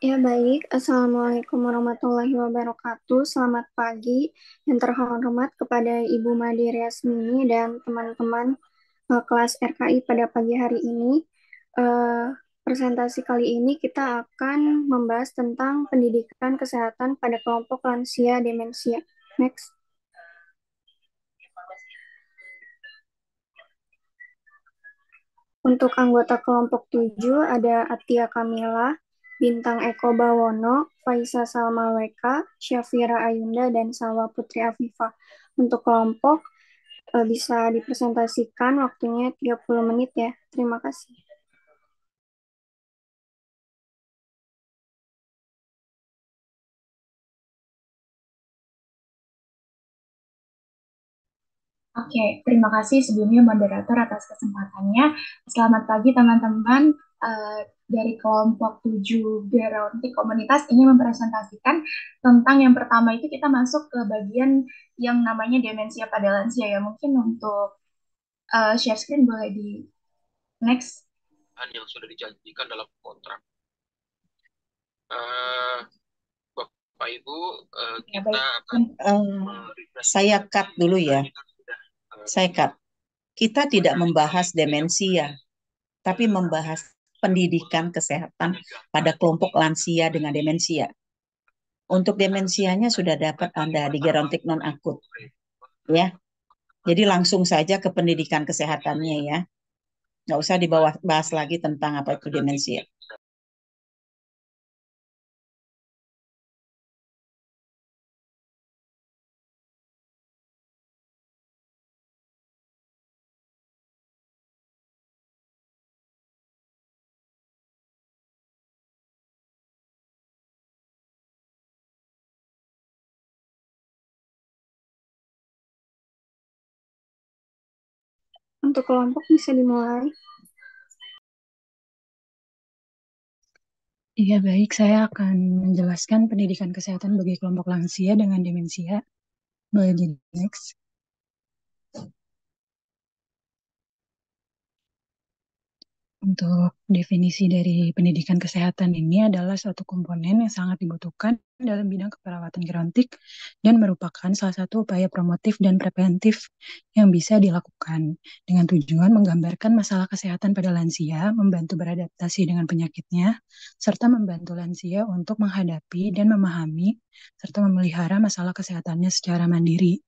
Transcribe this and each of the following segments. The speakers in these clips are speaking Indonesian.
Ya baik, Assalamualaikum warahmatullahi wabarakatuh. Selamat pagi yang terhormat kepada Ibu Made Riasmini dan teman-teman kelas RKI pada pagi hari ini. Eh, Presentasi kali ini kita akan membahas tentang pendidikan kesehatan pada kelompok lansia demensia. Next. Untuk anggota kelompok 7 ada Atia Kamila, Bintang Eko Bawono, Faisa Salmaleka, Syafira Ayunda, dan Salwa Putri Afifah. Untuk kelompok bisa dipresentasikan waktunya 30 menit ya. Terima kasih. Oke, terima kasih sebelumnya moderator atas kesempatannya. Selamat pagi teman-teman. Dari kelompok 7 Gerontik Komunitas ini mempresentasikan tentang yang pertama itu kita masuk ke bagian yang namanya demensia pada lansia ya. Mungkin untuk share screen boleh di next. Yang sudah dijanjikan dalam kontrak. Eh, Bapak Ibu, Ya, kita baik. akan Saya cut dulu ya. Saya cut. Kita tidak membahas demensia, tapi membahas pendidikan kesehatan pada kelompok lansia dengan demensia. Untuk demensianya sudah dapat Anda di gerontik non akut, ya. Jadi langsung saja ke pendidikan kesehatannya ya. Nggak usah bahas lagi tentang apa itu demensia. Untuk kelompok bisa dimulai. Iya, baik. Saya akan menjelaskan pendidikan kesehatan bagi kelompok lansia dengan demensia. Boleh di next. Untuk definisi dari pendidikan kesehatan ini adalah suatu komponen yang sangat dibutuhkan dalam bidang keperawatan gerontik dan merupakan salah satu upaya promotif dan preventif yang bisa dilakukan dengan tujuan menggambarkan masalah kesehatan pada lansia, membantu beradaptasi dengan penyakitnya, serta membantu lansia untuk menghadapi dan memahami serta memelihara masalah kesehatannya secara mandiri.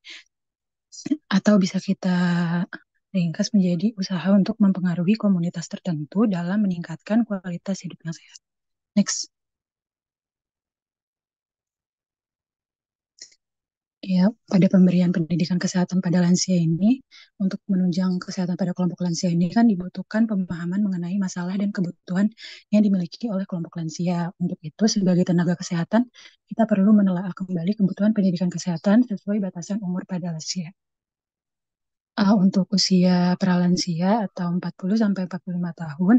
Atau bisa kita ringkas menjadi usaha untuk mempengaruhi komunitas tertentu dalam meningkatkan kualitas hidup yang sehat. Next. Ya, pada pemberian pendidikan kesehatan pada lansia ini, untuk menunjang kesehatan pada kelompok lansia ini kan dibutuhkan pemahaman mengenai masalah dan kebutuhan yang dimiliki oleh kelompok lansia. Untuk itu, sebagai tenaga kesehatan, kita perlu menelaah kembali kebutuhan pendidikan kesehatan sesuai batasan umur pada lansia. Untuk usia pralansia atau 40 sampai 45 tahun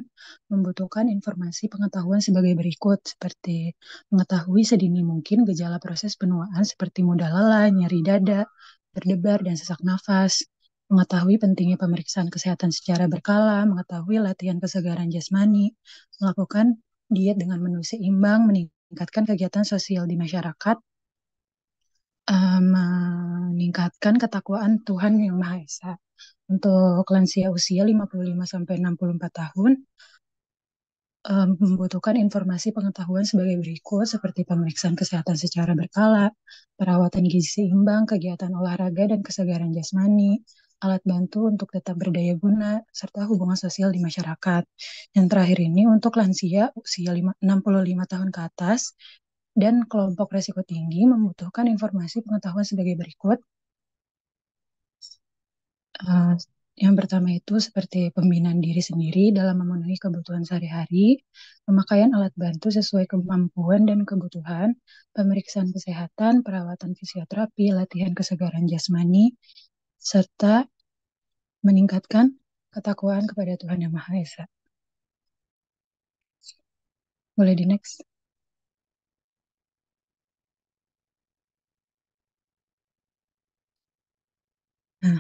membutuhkan informasi pengetahuan sebagai berikut seperti mengetahui sedini mungkin gejala proses penuaan seperti mudah lelah, nyeri dada, berdebar dan sesak nafas, mengetahui pentingnya pemeriksaan kesehatan secara berkala, mengetahui latihan kesegaran jasmani, melakukan diet dengan menu seimbang, meningkatkan kegiatan sosial di masyarakat, meningkatkan ketakwaan Tuhan Yang Maha Esa. Untuk lansia usia 55 sampai 64 tahun, membutuhkan informasi pengetahuan sebagai berikut, seperti pemeriksaan kesehatan secara berkala, perawatan gizi seimbang, kegiatan olahraga dan kesegaran jasmani, alat bantu untuk tetap berdaya guna, serta hubungan sosial di masyarakat. Yang terakhir ini untuk lansia usia 65 tahun ke atas dan kelompok risiko tinggi membutuhkan informasi pengetahuan sebagai berikut. Uh, yang pertama itu seperti pembinaan diri sendiri dalam memenuhi kebutuhan sehari-hari, pemakaian alat bantu sesuai kemampuan dan kebutuhan, pemeriksaan kesehatan, perawatan fisioterapi, latihan kesegaran jasmani, serta meningkatkan ketakwaan kepada Tuhan Yang Maha Esa. Boleh di next. Nah,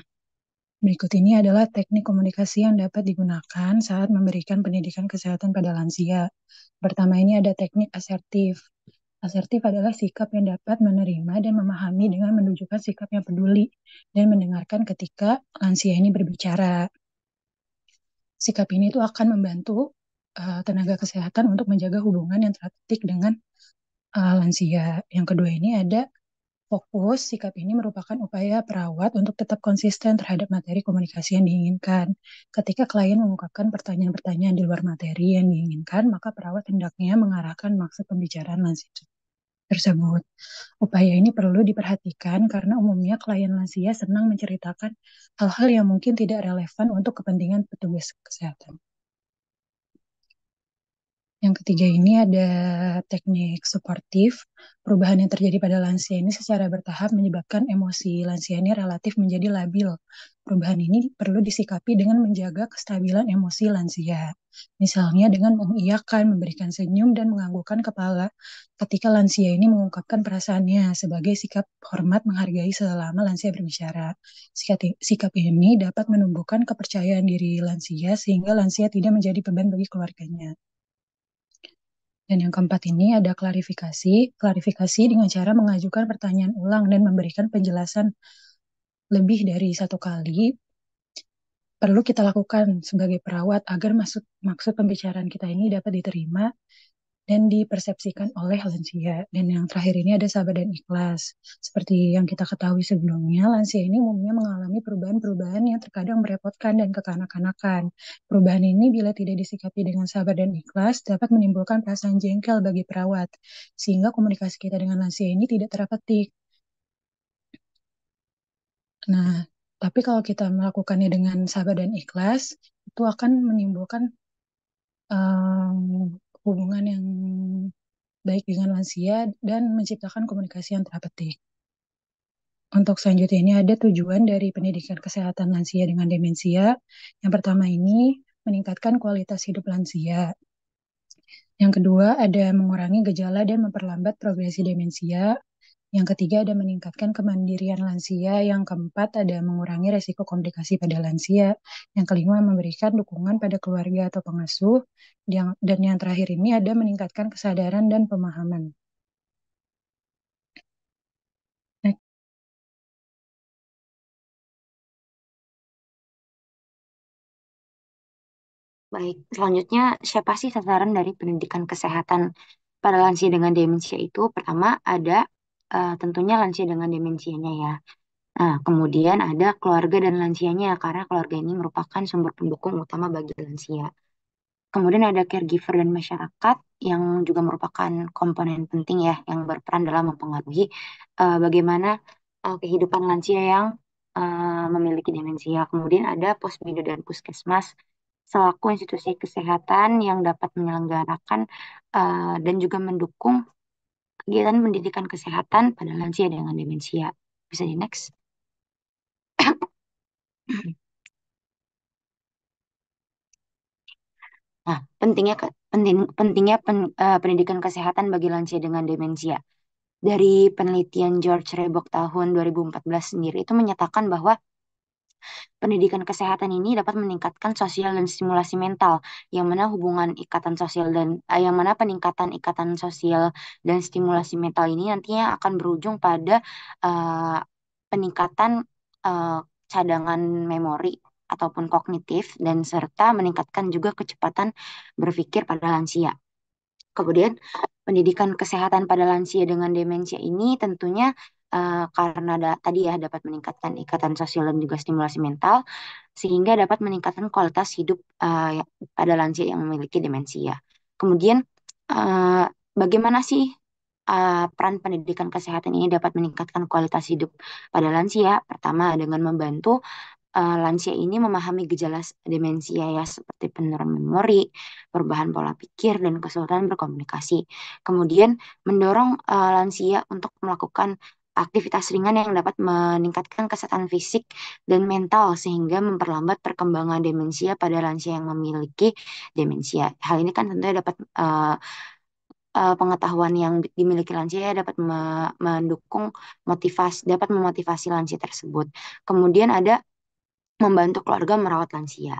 Berikut ini adalah teknik komunikasi yang dapat digunakan saat memberikan pendidikan kesehatan pada lansia. Pertama ini ada teknik asertif. Asertif adalah sikap yang dapat menerima dan memahami dengan menunjukkan sikap yang peduli dan mendengarkan ketika lansia ini berbicara. Sikap ini tuh akan membantu tenaga kesehatan untuk menjaga hubungan yang teraptik dengan lansia. Yang kedua ini ada fokus. Sikap ini merupakan upaya perawat untuk tetap konsisten terhadap materi komunikasi yang diinginkan. Ketika klien mengungkapkan pertanyaan-pertanyaan di luar materi yang diinginkan, maka perawat hendaknya mengarahkan maksud pembicaraan lansia tersebut. Upaya ini perlu diperhatikan karena umumnya klien lansia senang menceritakan hal-hal yang mungkin tidak relevan untuk kepentingan petugas kesehatan. Yang ketiga ini ada teknik suportif. Perubahan yang terjadi pada lansia ini secara bertahap menyebabkan emosi lansia ini relatif menjadi labil. Perubahan ini perlu disikapi dengan menjaga kestabilan emosi lansia. Misalnya dengan mengiyakan, memberikan senyum, dan menganggukkan kepala ketika lansia ini mengungkapkan perasaannya sebagai sikap hormat menghargai selama lansia berbicara. Sikap ini dapat menumbuhkan kepercayaan diri lansia sehingga lansia tidak menjadi beban bagi keluarganya. Dan yang keempat ini ada klarifikasi. Klarifikasi dengan cara mengajukan pertanyaan ulang dan memberikan penjelasan lebih dari satu kali perlu kita lakukan sebagai perawat agar maksud pembicaraan kita ini dapat diterima dan dipersepsikan oleh lansia. Dan yang terakhir ini ada sabar dan ikhlas. Seperti yang kita ketahui sebelumnya, lansia ini umumnya mengalami perubahan-perubahan yang terkadang merepotkan dan kekanak-kanakan. Perubahan ini bila tidak disikapi dengan sabar dan ikhlas dapat menimbulkan perasaan jengkel bagi perawat, sehingga komunikasi kita dengan lansia ini tidak terapeti. Nah, tapi kalau kita melakukannya dengan sabar dan ikhlas, itu akan menimbulkan hubungan yang baik dengan lansia dan menciptakan komunikasi yang terapeti. Untuk selanjutnya ini ada tujuan dari pendidikan kesehatan lansia dengan demensia. Yang pertama ini meningkatkan kualitas hidup lansia. Yang kedua ada mengurangi gejala dan memperlambat progresi demensia. Yang ketiga ada meningkatkan kemandirian lansia. Yang keempat ada mengurangi resiko komplikasi pada lansia. Yang kelima memberikan dukungan pada keluarga atau pengasuh. Dan yang terakhir ini ada meningkatkan kesadaran dan pemahaman. Baik, selanjutnya siapa sih sasaran dari pendidikan kesehatan pada lansia dengan demensia itu? Pertama ada tentunya lansia dengan demensianya ya. Nah, kemudian ada keluarga dan lansianya karena keluarga ini merupakan sumber pendukung utama bagi lansia. Kemudian ada caregiver dan masyarakat yang juga merupakan komponen penting ya yang berperan dalam mempengaruhi bagaimana kehidupan lansia yang memiliki demensia. Kemudian ada posbido dan puskesmas selaku institusi kesehatan yang dapat menyelenggarakan dan juga mendukung kegiatan pendidikan kesehatan pada lansia dengan demensia. Bisa di next. Nah, pendidikan kesehatan bagi lansia dengan demensia. Dari penelitian George Rebok tahun 2014 sendiri itu menyatakan bahwa pendidikan kesehatan ini dapat meningkatkan sosial dan stimulasi mental, yang mana yang mana peningkatan ikatan sosial dan stimulasi mental ini nantinya akan berujung pada uh, peningkatan uh, cadangan memori ataupun kognitif dan serta meningkatkan juga kecepatan berpikir pada lansia. Kemudian pendidikan kesehatan pada lansia dengan demensia ini tentunya karena tadi ya dapat meningkatkan ikatan sosial dan juga stimulasi mental sehingga dapat meningkatkan kualitas hidup pada lansia yang memiliki demensia. Kemudian bagaimana sih peran pendidikan kesehatan ini dapat meningkatkan kualitas hidup pada lansia? Pertama dengan membantu lansia ini memahami gejala demensia ya seperti penurunan memori, perubahan pola pikir, dan kesulitan berkomunikasi. Kemudian mendorong lansia untuk melakukan aktivitas ringan yang dapat meningkatkan kesehatan fisik dan mental sehingga memperlambat perkembangan demensia pada lansia yang memiliki demensia. Hal ini kan tentunya dapat pengetahuan yang dimiliki lansia dapat mendukung dapat memotivasi lansia tersebut. Kemudian ada membantu keluarga merawat lansia.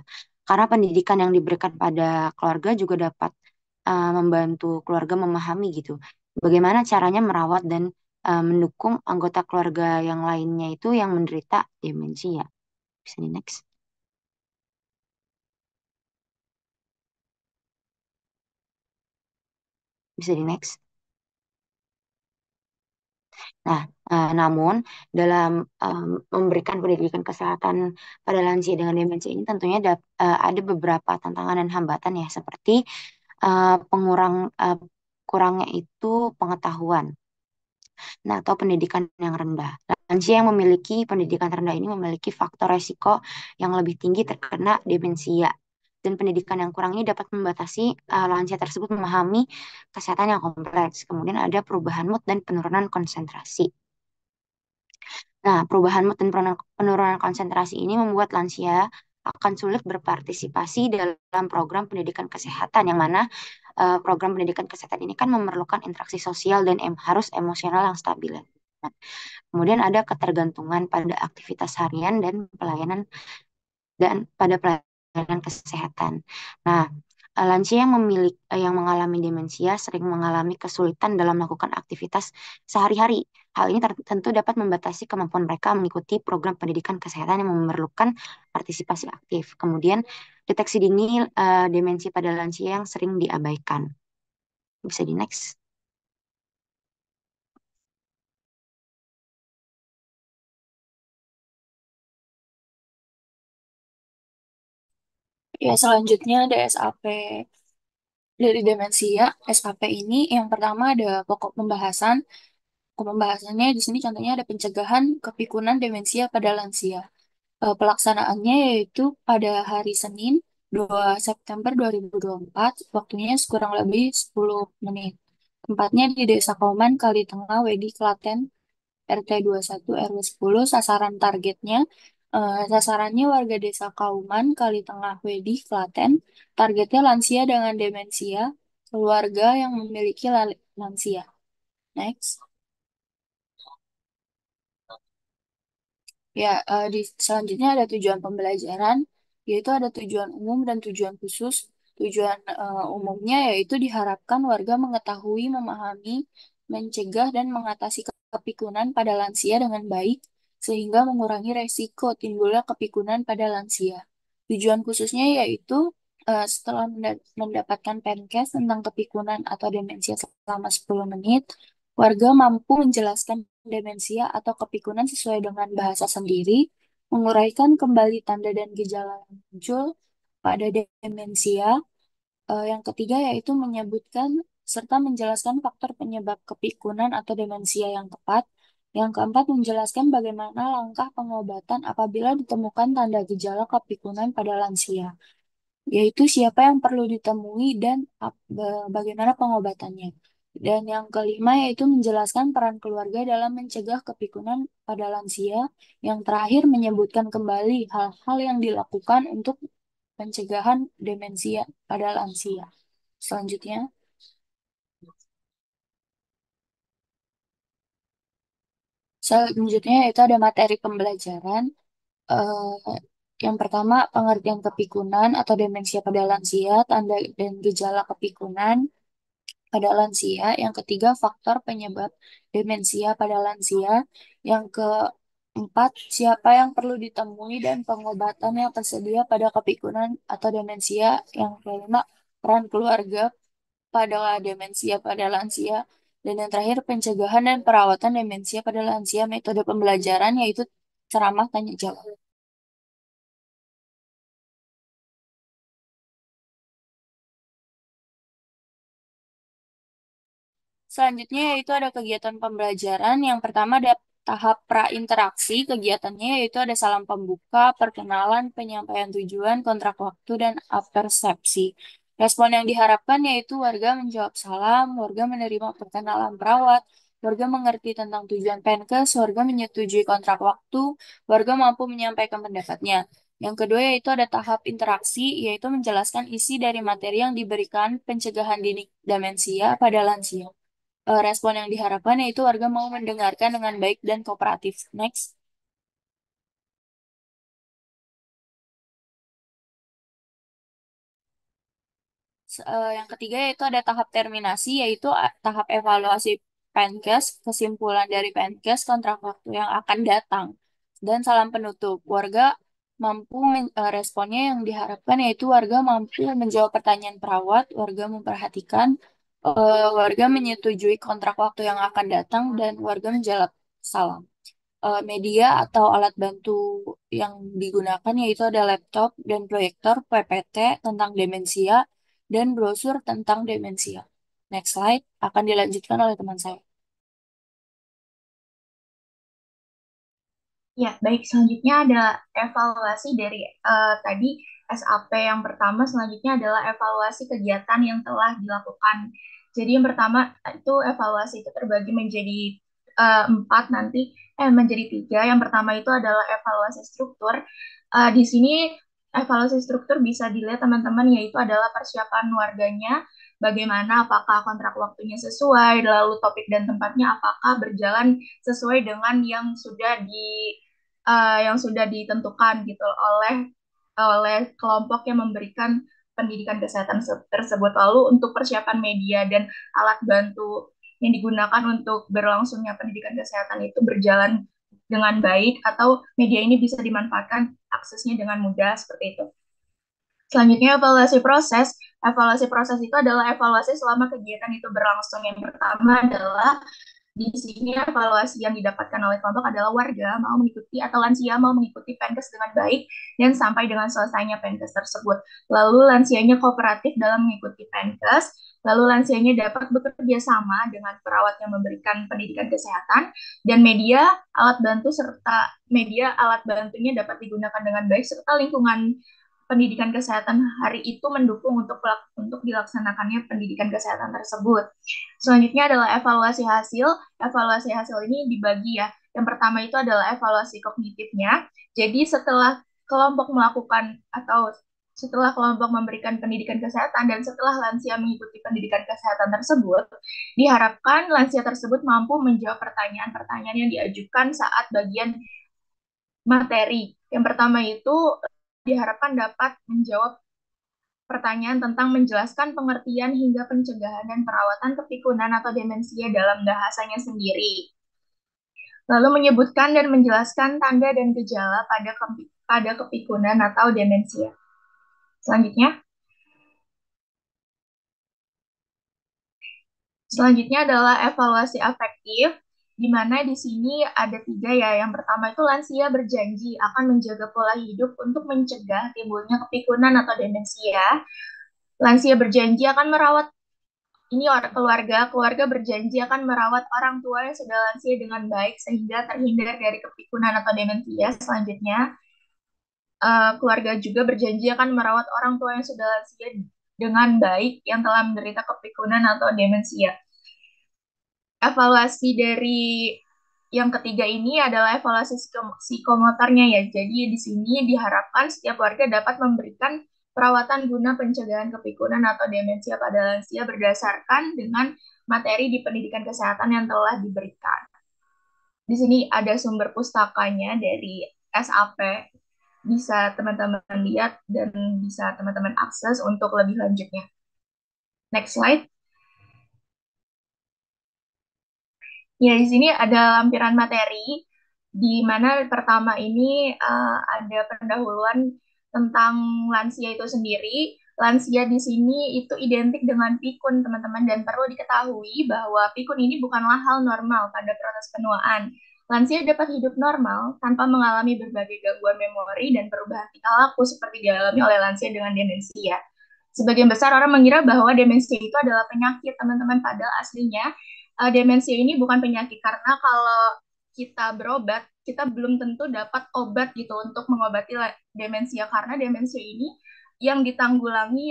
Karena pendidikan yang diberikan pada keluarga juga dapat membantu keluarga memahami gitu bagaimana caranya merawat dan mendukung anggota keluarga yang lainnya itu yang menderita demensia. Bisa di next. Bisa di next. Nah, namun dalam memberikan pendidikan kesehatan pada lansia dengan demensia ini tentunya ada beberapa tantangan dan hambatan ya, seperti kurangnya itu pengetahuan, nah atau pendidikan yang rendah. Lansia yang memiliki pendidikan rendah ini memiliki faktor resiko yang lebih tinggi terkena demensia. Dan pendidikan yang kurang ini dapat membatasi lansia tersebut memahami kesehatan yang kompleks. Kemudian ada perubahan mood dan penurunan konsentrasi. Nah, perubahan mood dan penurunan konsentrasi ini membuat lansia akan sulit berpartisipasi dalam program pendidikan kesehatan, yang mana program pendidikan kesehatan ini kan memerlukan interaksi sosial dan harus emosional yang stabil. Nah, kemudian ada ketergantungan pada aktivitas harian dan pada pelayanan kesehatan. Nah, lansia yang mengalami demensia sering mengalami kesulitan dalam melakukan aktivitas sehari-hari. Hal ini tentu dapat membatasi kemampuan mereka mengikuti program pendidikan kesehatan yang memerlukan partisipasi aktif. Kemudian, deteksi dini demensi pada lansia yang sering diabaikan. Bisa di next. Ya, selanjutnya ada SAP dari demensia. SAP ini yang pertama ada pokok pembahasan. Pokok pembahasannya di sini contohnya ada pencegahan kepikunan demensia pada lansia. Pelaksanaannya yaitu pada hari Senin 2 September 2024, waktunya kurang lebih 10 menit. Tempatnya di Desa Kauman, Kalitengah, Wedi, Klaten, RT 21 RW 10. Sasaran targetnya, sasarannya warga Desa Kauman, Kalitengah, Wedi, Klaten. Targetnya lansia dengan demensia, keluarga yang memiliki lansia. Next. Ya, selanjutnya ada tujuan pembelajaran, yaitu ada tujuan umum dan tujuan khusus. Tujuan umumnya yaitu diharapkan warga mengetahui, memahami, mencegah, dan mengatasi kepikunan pada lansia dengan baik, sehingga mengurangi resiko timbulnya kepikunan pada lansia. Tujuan khususnya yaitu setelah mendapatkan penkes tentang kepikunan atau demensia selama 10 menit, warga mampu menjelaskan demensia atau kepikunan sesuai dengan bahasa sendiri, menguraikan kembali tanda dan gejala yang muncul pada demensia. Yang ketiga yaitu menyebutkan serta menjelaskan faktor penyebab kepikunan atau demensia yang tepat. Yang keempat, menjelaskan bagaimana langkah pengobatan apabila ditemukan tanda gejala kepikunan pada lansia, yaitu siapa yang perlu ditemui dan bagaimana pengobatannya. Dan yang kelima yaitu menjelaskan peran keluarga dalam mencegah kepikunan pada lansia. Yang terakhir menyebutkan kembali hal-hal yang dilakukan untuk pencegahan demensia pada lansia. Selanjutnya, itu ada materi pembelajaran. Eh, yang pertama, pengertian kepikunan atau demensia pada lansia, tanda dan gejala kepikunan pada lansia. Yang ketiga, faktor penyebab demensia pada lansia. Yang keempat, siapa yang perlu ditemui dan pengobatan yang tersedia pada kepikunan atau demensia. Yang kelima, peran keluarga pada demensia pada lansia. Dan yang terakhir, pencegahan dan perawatan demensia pada lansia. Metode pembelajaran yaitu ceramah tanya jawab. Selanjutnya yaitu ada kegiatan pembelajaran. Yang pertama ada tahap prainteraksi. Kegiatannya yaitu ada salam pembuka, perkenalan, penyampaian tujuan, kontrak waktu, dan apersepsi. Respon yang diharapkan yaitu warga menjawab salam, warga menerima perkenalan perawat, warga mengerti tentang tujuan Penkes, warga menyetujui kontrak waktu, warga mampu menyampaikan pendapatnya. Yang kedua yaitu ada tahap interaksi, yaitu menjelaskan isi dari materi yang diberikan pencegahan dini demensia pada lansia. Respon yang diharapkan yaitu warga mau mendengarkan dengan baik dan kooperatif. Next. Yang ketiga yaitu ada tahap terminasi, yaitu tahap evaluasi Penkes, kesimpulan dari Penkes, kontrak waktu yang akan datang, dan salam penutup. Warga mampu responnya yang diharapkan yaitu warga mampu menjawab pertanyaan perawat, warga memperhatikan, warga menyetujui kontrak waktu yang akan datang, dan warga menjawab salam. Media atau alat bantu yang digunakan yaitu ada laptop dan proyektor PPT tentang demensia dan brosur tentang demensia. Next slide akan dilanjutkan oleh teman saya. Ya, baik. Selanjutnya ada evaluasi dari tadi SAP yang pertama. Selanjutnya adalah evaluasi kegiatan yang telah dilakukan. Jadi yang pertama itu evaluasi itu terbagi menjadi empat nanti, menjadi tiga. Yang pertama itu adalah evaluasi struktur. Di sini evaluasi struktur bisa dilihat teman-teman, yaitu adalah persiapan warganya, bagaimana, apakah kontrak waktunya sesuai, lalu topik dan tempatnya apakah berjalan sesuai dengan yang sudah ditentukan gitu oleh kelompok yang memberikan pendidikan kesehatan tersebut. Lalu untuk persiapan media dan alat bantu yang digunakan untuk berlangsungnya pendidikan kesehatan itu berjalan dengan baik, atau media ini bisa dimanfaatkan aksesnya dengan mudah seperti itu. Selanjutnya evaluasi proses. Evaluasi proses itu adalah evaluasi selama kegiatan itu berlangsung. Yang pertama adalah di sini evaluasi yang didapatkan oleh kelompok adalah warga mau mengikuti atau lansia mau mengikuti Penkes dengan baik dan sampai dengan selesainya Penkes tersebut. Lalu lansianya kooperatif dalam mengikuti Penkes. Lalu lansianya dapat bekerja sama dengan perawat yang memberikan pendidikan kesehatan, dan media alat bantunya dapat digunakan dengan baik, serta lingkungan pendidikan kesehatan hari itu mendukung untuk dilaksanakannya pendidikan kesehatan tersebut. Selanjutnya adalah evaluasi hasil. Evaluasi hasil ini dibagi ya. Yang pertama itu adalah evaluasi kognitifnya. Jadi setelah kelompok memberikan pendidikan kesehatan dan setelah lansia mengikuti pendidikan kesehatan tersebut, diharapkan lansia tersebut mampu menjawab pertanyaan-pertanyaan yang diajukan saat bagian materi. Yang pertama itu diharapkan dapat menjawab pertanyaan tentang menjelaskan pengertian hingga pencegahan dan perawatan kepikunan atau demensia dalam bahasanya sendiri. Lalu menyebutkan dan menjelaskan tanda dan gejala pada kepikunan atau demensia. Selanjutnya adalah evaluasi afektif, di mana di sini ada tiga ya. Yang pertama itu lansia berjanji akan menjaga pola hidup untuk mencegah timbulnya kepikunan atau demensia. Lansia berjanji akan merawat keluarga berjanji akan merawat orang tua yang sudah lansia dengan baik sehingga terhindar dari kepikunan atau demensia. Selanjutnya, keluarga juga berjanji akan merawat orang tua yang sudah lansia dengan baik yang telah menderita kepikunan atau demensia. Evaluasi dari yang ketiga ini adalah evaluasi psikomotornya ya. Jadi di sini diharapkan setiap warga dapat memberikan perawatan guna pencegahan kepikunan atau demensia pada lansia berdasarkan dengan materi di pendidikan kesehatan yang telah diberikan. Di sini ada sumber pustakanya dari SAP, bisa teman-teman lihat dan bisa teman-teman akses untuk lebih lanjutnya. Next slide. Ya, di sini ada lampiran materi, di mana pertama ini ada pendahuluan tentang lansia itu sendiri. Lansia di sini itu identik dengan pikun, teman-teman, dan perlu diketahui bahwa pikun ini bukanlah hal normal pada proses penuaan. Lansia dapat hidup normal tanpa mengalami berbagai gangguan memori dan perubahan tingkah laku seperti dialami oleh lansia dengan demensia. Sebagian besar orang mengira bahwa demensia itu adalah penyakit, teman-teman, padahal aslinya demensia ini bukan penyakit, karena kalau kita berobat, kita belum tentu dapat obat gitu untuk mengobati demensia, karena demensia ini yang ditanggulangi,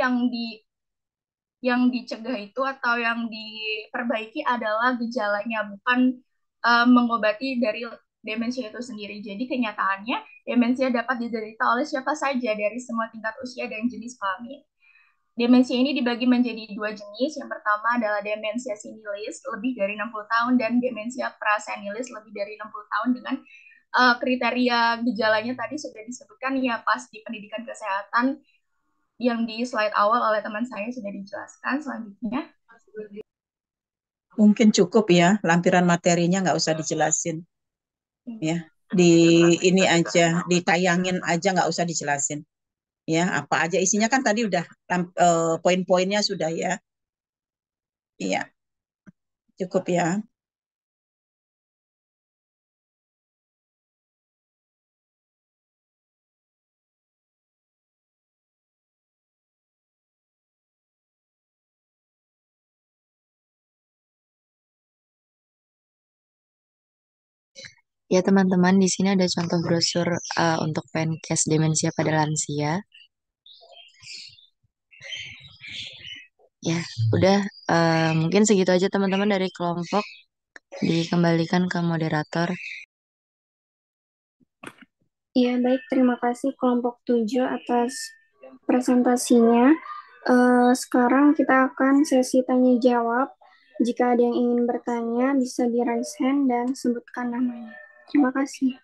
yang dicegah itu atau yang diperbaiki adalah gejalanya, bukan mengobati dari demensia itu sendiri. Jadi kenyataannya demensia dapat diderita oleh siapa saja dari semua tingkat usia dan jenis kelamin. Demensia ini dibagi menjadi dua jenis. Yang pertama adalah demensia senilis lebih dari 60 tahun dan demensia prasenilis lebih dari 60 tahun dengan kriteria gejalanya tadi sudah disebutkan ya pas di pendidikan kesehatan, yang di slide awal oleh teman saya sudah dijelaskan. Selanjutnya, Mungkin cukup ya, lampiran materinya nggak usah dijelasin. Ya, di ini aja, ditayangin aja nggak usah dijelasin. Ya, apa aja isinya kan tadi udah poin-poinnya sudah ya. Iya, cukup ya. Ya teman-teman, di sini ada contoh brosur untuk Penkes demensia pada lansia. Ya, udah mungkin segitu aja teman-teman dari kelompok. Dikembalikan ke moderator. Iya, baik. Terima kasih kelompok 7 atas presentasinya. Sekarang kita akan sesi tanya jawab. Jika ada yang ingin bertanya, bisa di raise hand dan sebutkan namanya. Terima kasih.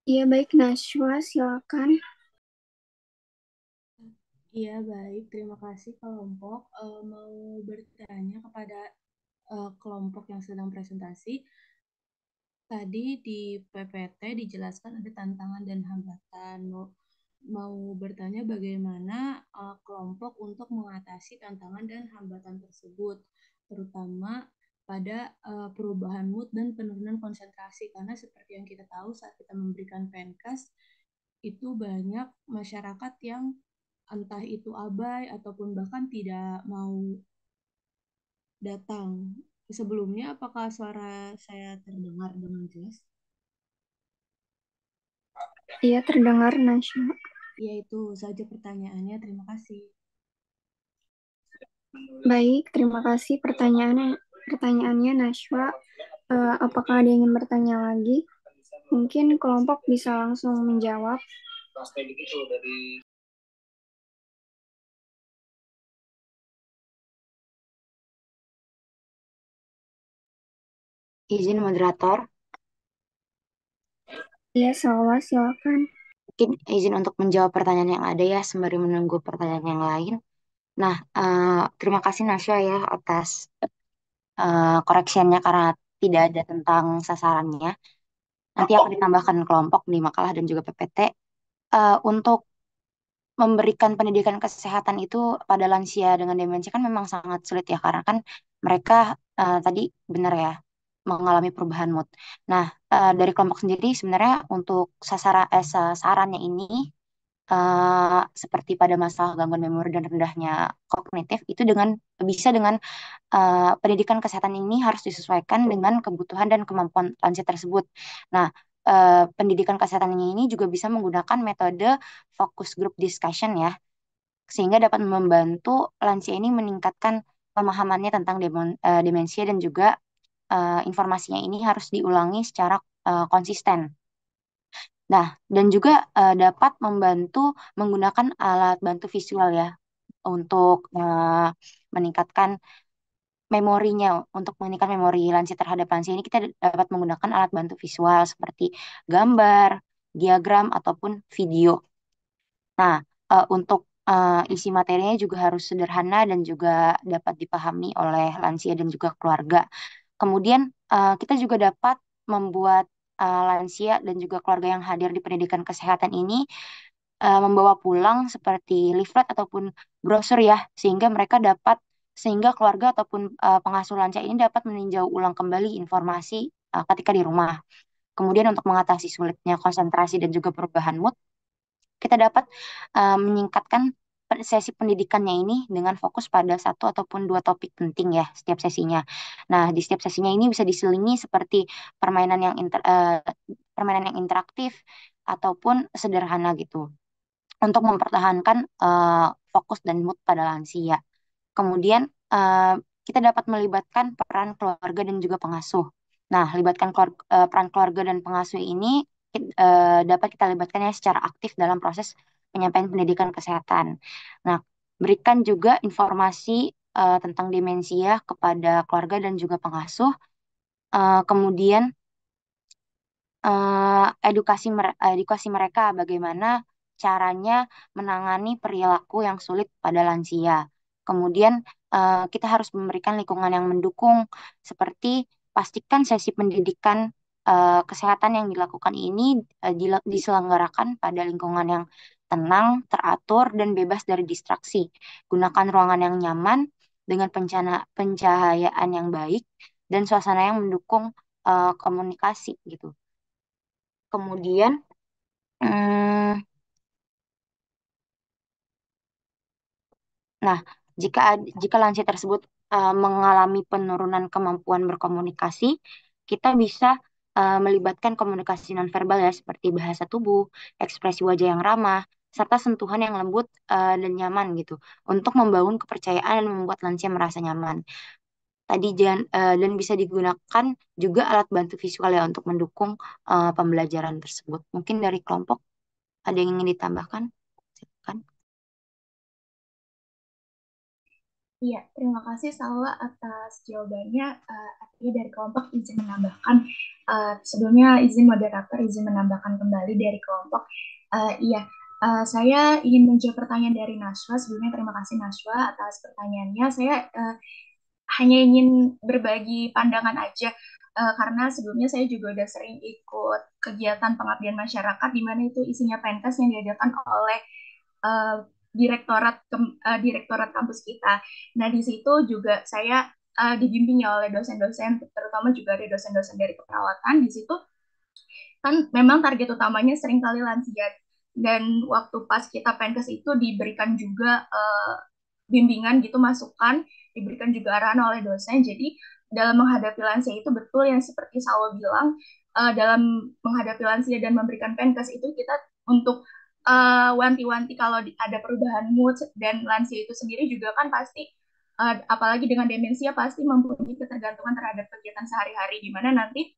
Iya, baik. Nashwa, silakan. Iya, baik. Terima kasih kelompok. Mau bertanya kepada kelompok yang sedang presentasi. Tadi di PPT dijelaskan ada tantangan dan hambatan. Mau bertanya bagaimana kelompok untuk mengatasi tantangan dan hambatan tersebut, terutama pada perubahan mood dan penurunan konsentrasi. Karena seperti yang kita tahu saat kita memberikan PNKes, itu banyak masyarakat yang entah itu abai ataupun bahkan tidak mau datang. Sebelumnya, apakah suara saya terdengar dengan jelas? Iya, terdengar, Nashwa. Ya, itu saja pertanyaannya. Terima kasih. Baik, terima kasih pertanyaannya Nashwa. Apakah ada yang ingin bertanya lagi? Mungkin kelompok bisa langsung menjawab. Izin moderator, Iya, Salwa, silakan. mungkin izin untuk menjawab pertanyaan yang ada ya, sembari menunggu pertanyaan yang lain. Nah, terima kasih Nasya ya atas koreksiannya karena tidak ada tentang sasarannya. Nanti akan ditambahkan kelompok di makalah dan juga PPT. Untuk memberikan pendidikan kesehatan itu pada lansia dengan demensia kan memang sangat sulit ya, karena kan mereka tadi benar ya mengalami perubahan mood. Nah, dari kelompok sendiri sebenarnya untuk sasarannya ini seperti pada masalah gangguan memori dan rendahnya kognitif itu bisa dengan pendidikan kesehatan ini harus disesuaikan dengan kebutuhan dan kemampuan lansia tersebut. Nah, pendidikan kesehatan ini juga bisa menggunakan metode focus group discussion ya, sehingga dapat membantu lansia ini meningkatkan pemahamannya tentang demensia dan juga informasinya ini harus diulangi secara konsisten. Nah, dan juga dapat membantu menggunakan alat bantu visual ya untuk meningkatkan memorinya. Untuk meningkatkan memori lansia terhadap lansia ini kita dapat menggunakan alat bantu visual seperti gambar, diagram, ataupun video. Nah, untuk isi materinya juga harus sederhana dan juga dapat dipahami oleh lansia dan juga keluarga. Kemudian kita juga dapat membuat lansia dan juga keluarga yang hadir di pendidikan kesehatan ini membawa pulang seperti leaflet ataupun brosur ya, sehingga keluarga ataupun pengasuh lansia ini dapat meninjau ulang kembali informasi ketika di rumah. Kemudian untuk mengatasi sulitnya konsentrasi dan juga perubahan mood, kita dapat menyingkatkan sesi pendidikannya ini dengan fokus pada satu ataupun dua topik penting ya setiap sesinya. Nah, di setiap sesinya ini bisa diselingi seperti permainan yang interaktif ataupun sederhana gitu untuk mempertahankan fokus dan mood pada lansia. Kemudian kita dapat melibatkan peran keluarga dan juga pengasuh. Nah, peran keluarga dan pengasuh ini dapat kita libatkan ya secara aktif dalam proses penyampaian pendidikan kesehatan. Nah, berikan juga informasi tentang demensia kepada keluarga dan juga pengasuh. Kemudian edukasi mereka bagaimana caranya menangani perilaku yang sulit pada lansia. Kemudian kita harus memberikan lingkungan yang mendukung, seperti pastikan sesi pendidikan kesehatan yang dilakukan ini diselenggarakan pada lingkungan yang tenang, teratur, dan bebas dari distraksi. Gunakan ruangan yang nyaman dengan pencahayaan yang baik dan suasana yang mendukung komunikasi gitu. Kemudian, hmm, nah, jika lansia tersebut mengalami penurunan kemampuan berkomunikasi, kita bisa melibatkan komunikasi nonverbal ya, seperti bahasa tubuh, ekspresi wajah yang ramah, serta sentuhan yang lembut dan nyaman gitu, untuk membangun kepercayaan dan membuat lansia merasa nyaman. Dan bisa digunakan juga alat bantu visual ya untuk mendukung pembelajaran tersebut. Mungkin dari kelompok ada yang ingin ditambahkan? Silakan. Iya, terima kasih Salwa atas jawabannya. Artinya dari kelompok izin menambahkan, sebelumnya izin moderator izin menambahkan kembali dari kelompok. Iya, saya ingin menjawab pertanyaan dari Naswa. Sebelumnya terima kasih Naswa atas pertanyaannya. Saya hanya ingin berbagi pandangan aja, karena sebelumnya saya juga udah sering ikut kegiatan pengabdian masyarakat di mana itu isinya pentas yang diadakan oleh uh, direktorat kampus kita. Nah, di situ juga saya dibimbing ya oleh dosen-dosen, terutama juga ada dosen-dosen dari keperawatan. Di situ kan memang target utamanya seringkali lansia. Dan waktu pas kita penkes itu diberikan juga bimbingan gitu, masukan, diberikan juga arahan oleh dosen. Jadi dalam menghadapi lansia itu betul yang seperti Salwa bilang, dalam menghadapi lansia dan memberikan penkes itu kita untuk wanti-wanti kalau ada perubahan mood, dan lansia itu sendiri juga kan pasti apalagi dengan demensia pasti mempunyai ketergantungan terhadap kegiatan sehari-hari, di mana nanti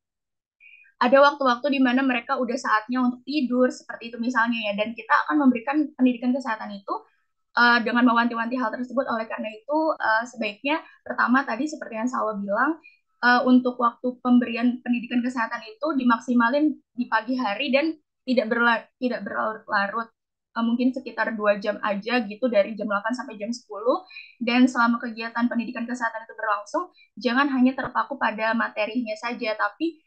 ada waktu-waktu di mana mereka udah saatnya untuk tidur seperti itu misalnya ya, dan kita akan memberikan pendidikan kesehatan itu dengan mewanti-wanti hal tersebut. Oleh karena itu sebaiknya pertama tadi seperti yang Salwa bilang, untuk waktu pemberian pendidikan kesehatan itu dimaksimalin di pagi hari dan tidak berlarut, mungkin sekitar 2 jam aja gitu, dari jam 8 sampai jam 10. Dan selama kegiatan pendidikan kesehatan itu berlangsung, jangan hanya terpaku pada materinya saja, tapi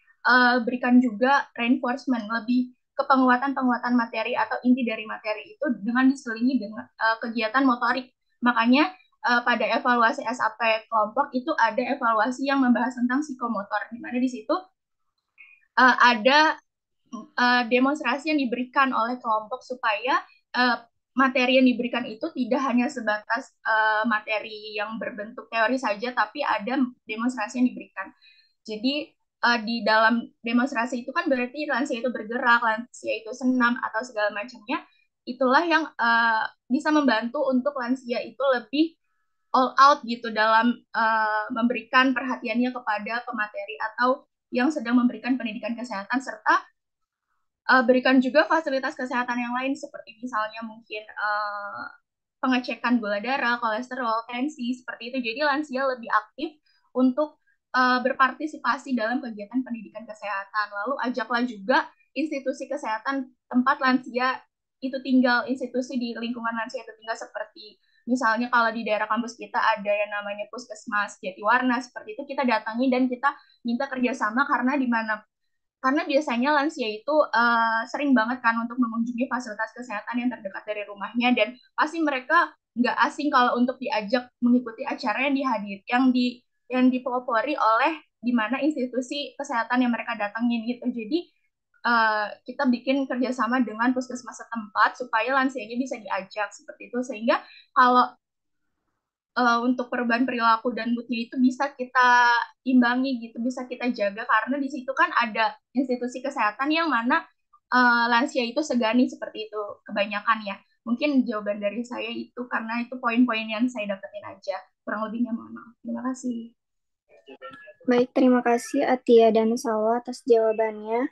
berikan juga reinforcement, lebih ke penguatan-penguatan materi atau inti dari materi itu dengan diselingi dengan kegiatan motorik. Makanya pada evaluasi SAP kelompok itu ada evaluasi yang membahas tentang psikomotor, di mana di situ ada demonstrasi yang diberikan oleh kelompok supaya materi yang diberikan itu tidak hanya sebatas materi yang berbentuk teori saja, tapi ada demonstrasi yang diberikan. Jadi di dalam demonstrasi itu kan berarti lansia itu bergerak, lansia itu senam atau segala macamnya. Itulah yang bisa membantu untuk lansia itu lebih all out gitu dalam memberikan perhatiannya kepada pemateri atau yang sedang memberikan pendidikan kesehatan, serta berikan juga fasilitas kesehatan yang lain seperti misalnya mungkin pengecekan gula darah, kolesterol, tensi, seperti itu. Jadi lansia lebih aktif untuk berpartisipasi dalam kegiatan pendidikan kesehatan. Lalu ajaklah juga institusi kesehatan tempat lansia itu tinggal, institusi di lingkungan lansia itu tinggal, seperti misalnya kalau di daerah kampus kita ada yang namanya Puskesmas Jatiwarna, seperti itu kita datangi dan kita minta kerjasama, karena biasanya lansia itu sering banget kan untuk mengunjungi fasilitas kesehatan yang terdekat dari rumahnya, dan pasti mereka nggak asing kalau untuk diajak mengikuti acara yang dipelopori oleh di mana institusi kesehatan yang mereka datangin gitu. Jadi kita bikin kerjasama dengan puskesmas setempat supaya lansianya bisa diajak seperti itu, sehingga kalau untuk perubahan perilaku dan moodnya itu bisa kita imbangi gitu, bisa kita jaga karena di situ kan ada institusi kesehatan yang mana lansia itu segani seperti itu kebanyakan ya. Mungkin jawaban dari saya itu karena itu poin-poin yang saya dapetin aja. Kurang lebihnya mohon maaf. Terima kasih. Baik, terima kasih Atia dan Salwa atas jawabannya.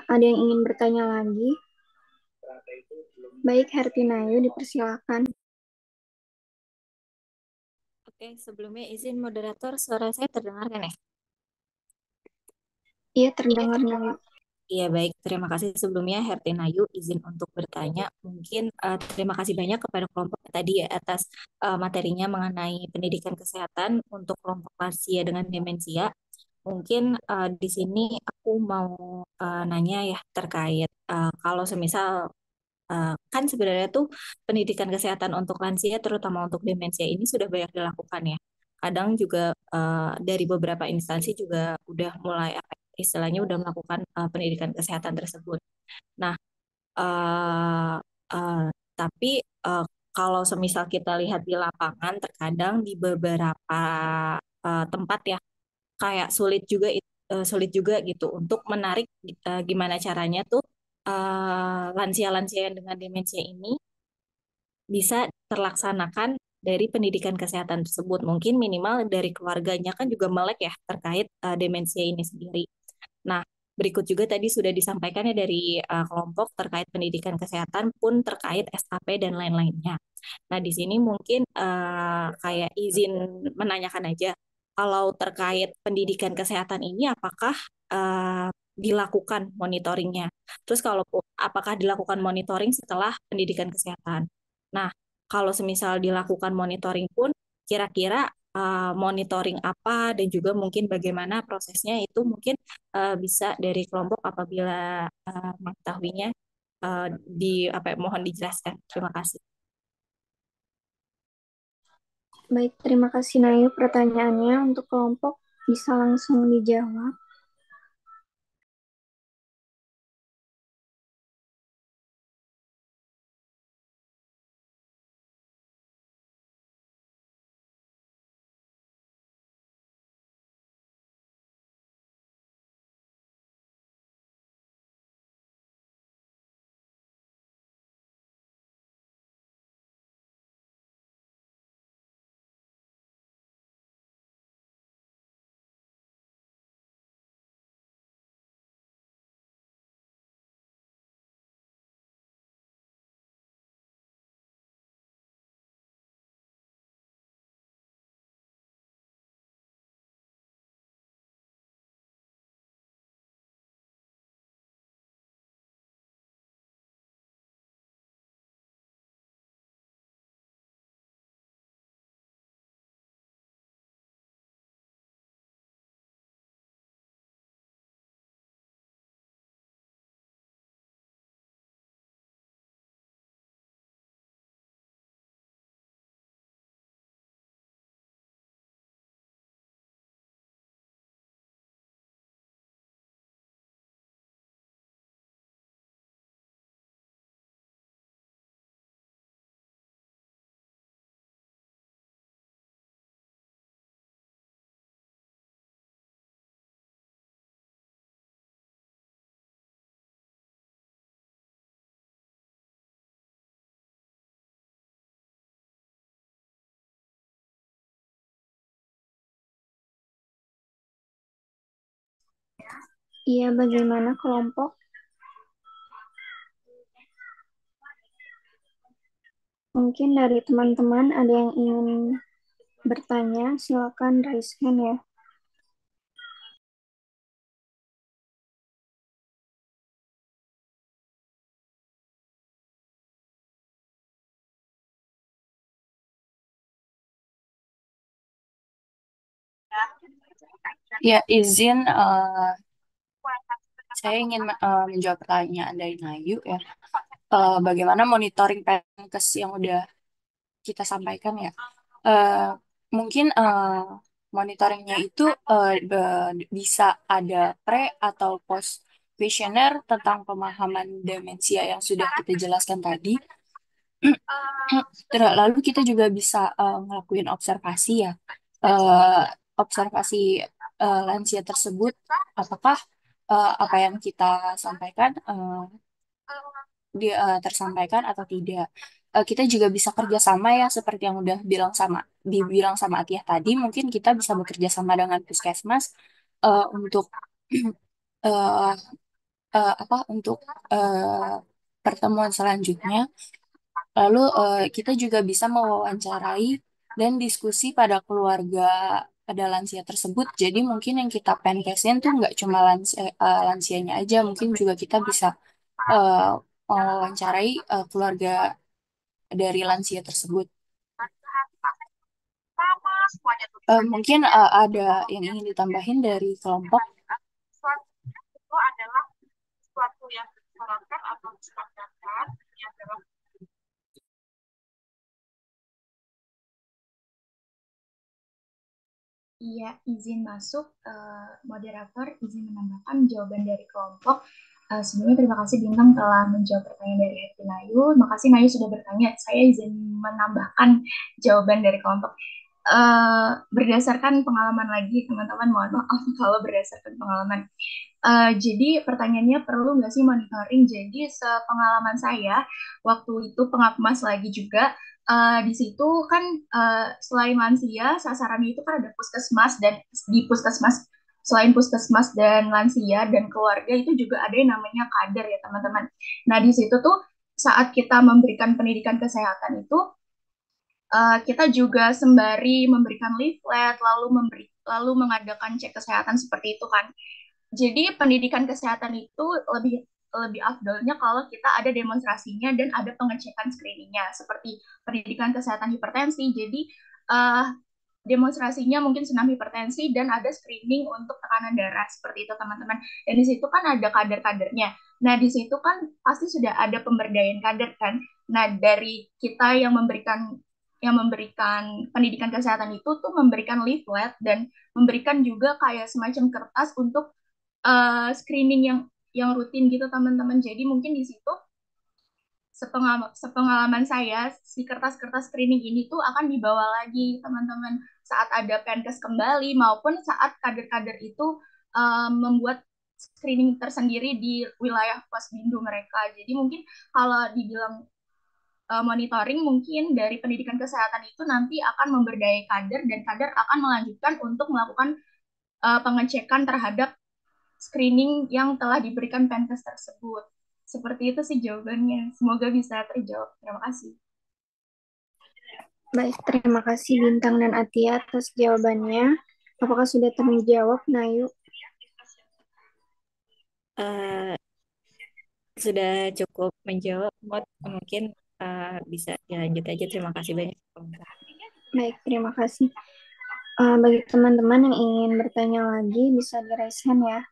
Ada yang ingin bertanya lagi? Baik, Hertinayu dipersilakan. Oke, sebelumnya izin moderator, suara saya terdengar kan ya? Iya, terdengar Nayu. Iya, baik. Terima kasih sebelumnya Hertinayu izin untuk bertanya. Mungkin terima kasih banyak kepada kelompok tadi ya atas materinya mengenai pendidikan kesehatan untuk kelompok lansia dengan demensia. Mungkin di sini aku mau nanya ya terkait kalau semisal kan sebenarnya tuh pendidikan kesehatan untuk lansia terutama untuk demensia ini sudah banyak dilakukan ya. Kadang juga dari beberapa instansi juga udah mulai apa ya, istilahnya udah melakukan pendidikan kesehatan tersebut. Nah, eh, eh, tapi eh, kalau semisal kita lihat di lapangan terkadang di beberapa tempat ya kayak sulit juga gitu untuk menarik gimana caranya tuh lansia-lansia yang dengan demensia ini bisa terlaksanakan dari pendidikan kesehatan tersebut. Mungkin minimal dari keluarganya kan juga melek ya terkait demensia ini sendiri. Nah, berikut juga tadi sudah disampaikan ya dari kelompok terkait pendidikan kesehatan pun terkait SAP dan lain-lainnya. Nah, di sini mungkin kayak izin menanyakan aja, kalau terkait pendidikan kesehatan ini apakah dilakukan monitoringnya? Terus kalau apakah dilakukan monitoring setelah pendidikan kesehatan? Nah, kalau semisal dilakukan monitoring pun, kira-kira monitoring apa dan juga mungkin bagaimana prosesnya itu mungkin bisa dari kelompok apabila mengetahuinya di apa ya, mohon dijelaskan. Terima kasih. Baik, terima kasih Nayu pertanyaannya. Untuk kelompok bisa langsung dijawab. Iya, bagaimana kelompok? Mungkin dari teman-teman ada yang ingin bertanya, silakan raise hand ya. Ya, izin saya ingin menjawab pertanyaan dari Nayu ya. Bagaimana monitoring Pemkes yang udah kita sampaikan ya. Eh, mungkin monitoringnya itu bisa ada pre atau post kuesioner tentang pemahaman demensia yang sudah kita jelaskan tadi. Lalu kita juga bisa ngelakuin observasi ya. Eh, Observasi lansia tersebut, apakah apa yang kita sampaikan tersampaikan atau tidak. Kita juga bisa kerjasama ya, seperti yang udah dibilang sama Atiyah tadi. Mungkin kita bisa bekerja sama dengan puskesmas untuk eh, untuk pertemuan selanjutnya. Lalu kita juga bisa mewawancarai dan diskusi pada lansia tersebut. Jadi mungkin yang kita penkesin tuh nggak cuma lansianya aja, mungkin juga kita bisa eh, mewawancarai keluarga dari lansia tersebut. Mungkin ada yang ingin ditambahin dari kelompok. Iya, izin masuk, moderator, izin menambahkan jawaban dari kelompok. Sebelumnya terima kasih Bintang telah menjawab pertanyaan dari Heti Nayu. Makasih Nayu sudah bertanya. Saya izin menambahkan jawaban dari kelompok. Berdasarkan pengalaman lagi, teman-teman, mohon maaf kalau berdasarkan pengalaman. Jadi pertanyaannya perlu nggak sih monitoring? Jadi sepengalaman saya, waktu itu pengakmas lagi juga, di situ kan selain lansia, sasarannya itu kan ada puskesmas dan di puskesmas selain puskesmas dan lansia dan keluarga itu juga ada yang namanya kader ya teman-teman. Nah di situ tuh saat kita memberikan pendidikan kesehatan itu kita juga sembari memberikan leaflet lalu mengadakan cek kesehatan seperti itu kan. Jadi pendidikan kesehatan itu lebih lebih afdolnya kalau kita ada demonstrasinya dan ada pengecekan screeningnya seperti pendidikan kesehatan hipertensi. Jadi uh, demonstrasinya mungkin senam hipertensi dan ada screening untuk tekanan darah seperti itu teman-teman. Dan di situ kan ada kader-kadernya. Nah di situ kan pasti sudah ada pemberdayaan kader kan. Nah dari kita yang memberikan pendidikan kesehatan itu tuh memberikan leaflet dan memberikan juga kayak semacam kertas untuk screening yang rutin gitu teman-teman. Jadi mungkin di situ sepengalaman saya si kertas-kertas screening ini tuh akan dibawa lagi teman-teman saat ada Penkes kembali maupun saat kader-kader itu membuat screening tersendiri di wilayah Posbindu mereka. Jadi mungkin kalau dibilang monitoring mungkin dari pendidikan kesehatan itu nanti akan memberdayai kader dan kader akan melanjutkan untuk melakukan pengecekan terhadap screening yang telah diberikan Penkes tersebut. Seperti itu sih jawabannya. Semoga bisa terjawab. Terima kasih. Baik, terima kasih Bintang dan Atia atas jawabannya. Apakah sudah terjawab, Nayu? Sudah cukup menjawab, mungkin bisa dilanjut aja. Terima kasih banyak. Baik, terima kasih. Bagi teman-teman yang ingin bertanya lagi, bisa di-raise hand ya.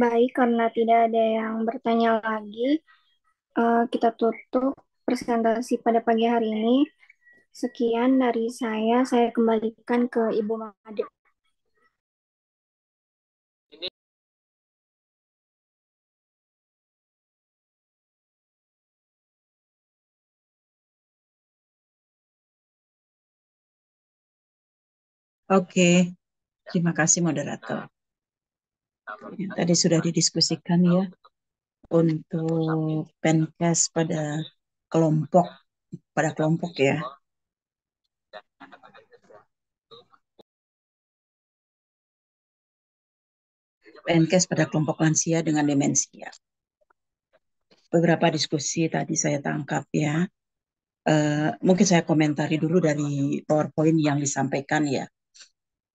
Baik, karena tidak ada yang bertanya lagi, kita tutup presentasi pada pagi hari ini. Sekian dari saya kembalikan ke Ibu Made. Oke, terima kasih moderator. Tadi sudah didiskusikan ya untuk Penkes pada kelompok ya. Penkes pada kelompok lansia dengan demensia. Beberapa diskusi tadi saya tangkap ya. Mungkin saya komentari dulu dari PowerPoint yang disampaikan ya.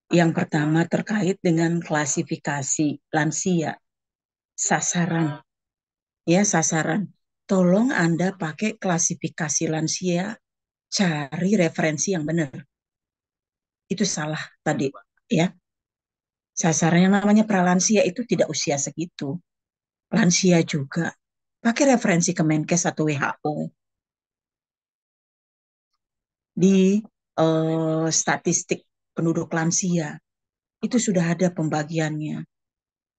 Yang pertama terkait dengan klasifikasi lansia, sasaran. Ya, sasaran. Tolong Anda pakai klasifikasi lansia, cari referensi yang benar. Itu salah tadi, ya. Sasaran yang namanya pralansia itu tidak usia segitu. Lansia juga. Pakai referensi Kemenkes atau WHO. Di statistik penduduk lansia, itu sudah ada pembagiannya.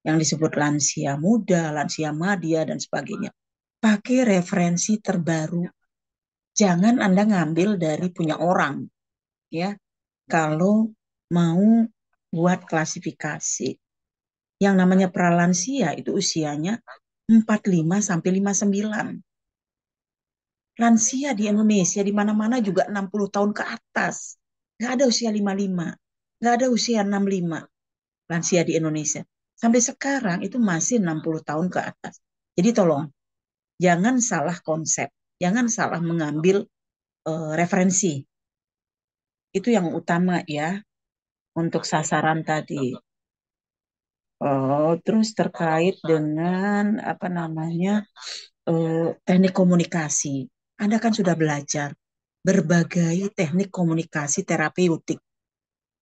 Yang disebut lansia muda, lansia madya, dan sebagainya. Pakai referensi terbaru. Jangan Anda ngambil dari punya orang, ya. Kalau mau buat klasifikasi. Yang namanya pralansia itu usianya 45 sampai 59. Lansia di Indonesia di mana-mana juga 60 tahun ke atas. Nggak ada usia 55. Nggak ada usia 65. Lansia di Indonesia. Sampai sekarang itu masih 60 tahun ke atas. Jadi tolong, jangan salah konsep. Jangan salah mengambil referensi. Itu yang utama ya untuk sasaran tadi. Terus terkait dengan apa namanya teknik komunikasi. Anda kan sudah belajar berbagai teknik komunikasi terapeutik.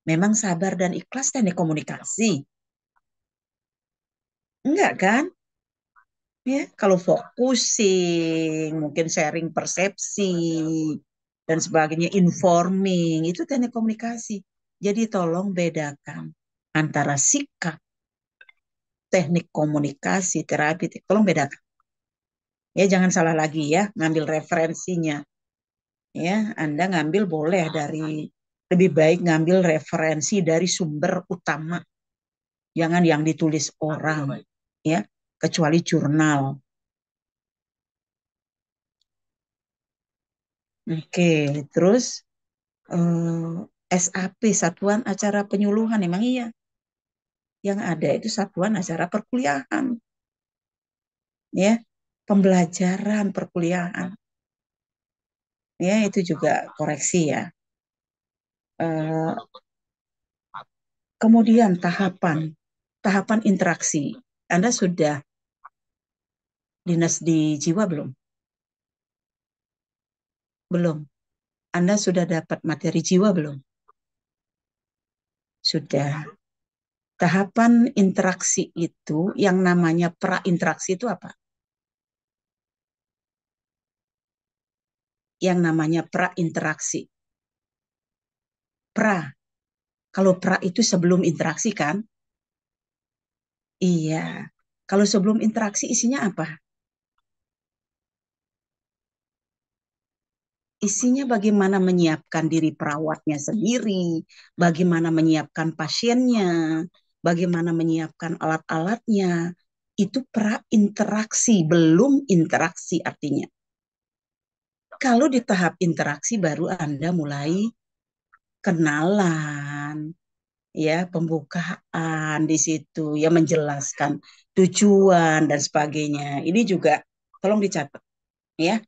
Memang sabar dan ikhlas teknik komunikasi. Enggak kan? Ya, kalau focusing, mungkin sharing persepsi, dan sebagainya, informing, itu teknik komunikasi. Jadi tolong bedakan antara sikap, teknik komunikasi, terapi, tolong bedakan. Ya, jangan salah lagi ya, ngambil referensinya. Ya, Anda ngambil boleh dari, lebih baik ngambil referensi dari sumber utama. Jangan yang ditulis orang, ya, kecuali jurnal. Oke, terus SAP, Satuan Acara Penyuluhan, emang iya. Yang ada itu Satuan Acara Perkuliahan. Ya, pembelajaran perkuliahan. Ya, itu juga koreksi ya. Kemudian tahapan interaksi. Anda sudah dinas di jiwa belum? Belum. Anda sudah dapat materi jiwa belum? Sudah. Tahapan interaksi itu, yang namanya pra-interaksi itu apa? Yang namanya pra-interaksi. Pra. Kalau pra itu sebelum interaksi kan? Iya. Kalau sebelum interaksi isinya apa? Isinya bagaimana menyiapkan diri perawatnya sendiri, bagaimana menyiapkan pasiennya, bagaimana menyiapkan alat-alatnya. Itu pra-interaksi, belum interaksi artinya. Kalau di tahap interaksi baru Anda mulai kenalan, ya, pembukaan di situ, ya, menjelaskan tujuan dan sebagainya. Ini juga tolong dicatat, ya.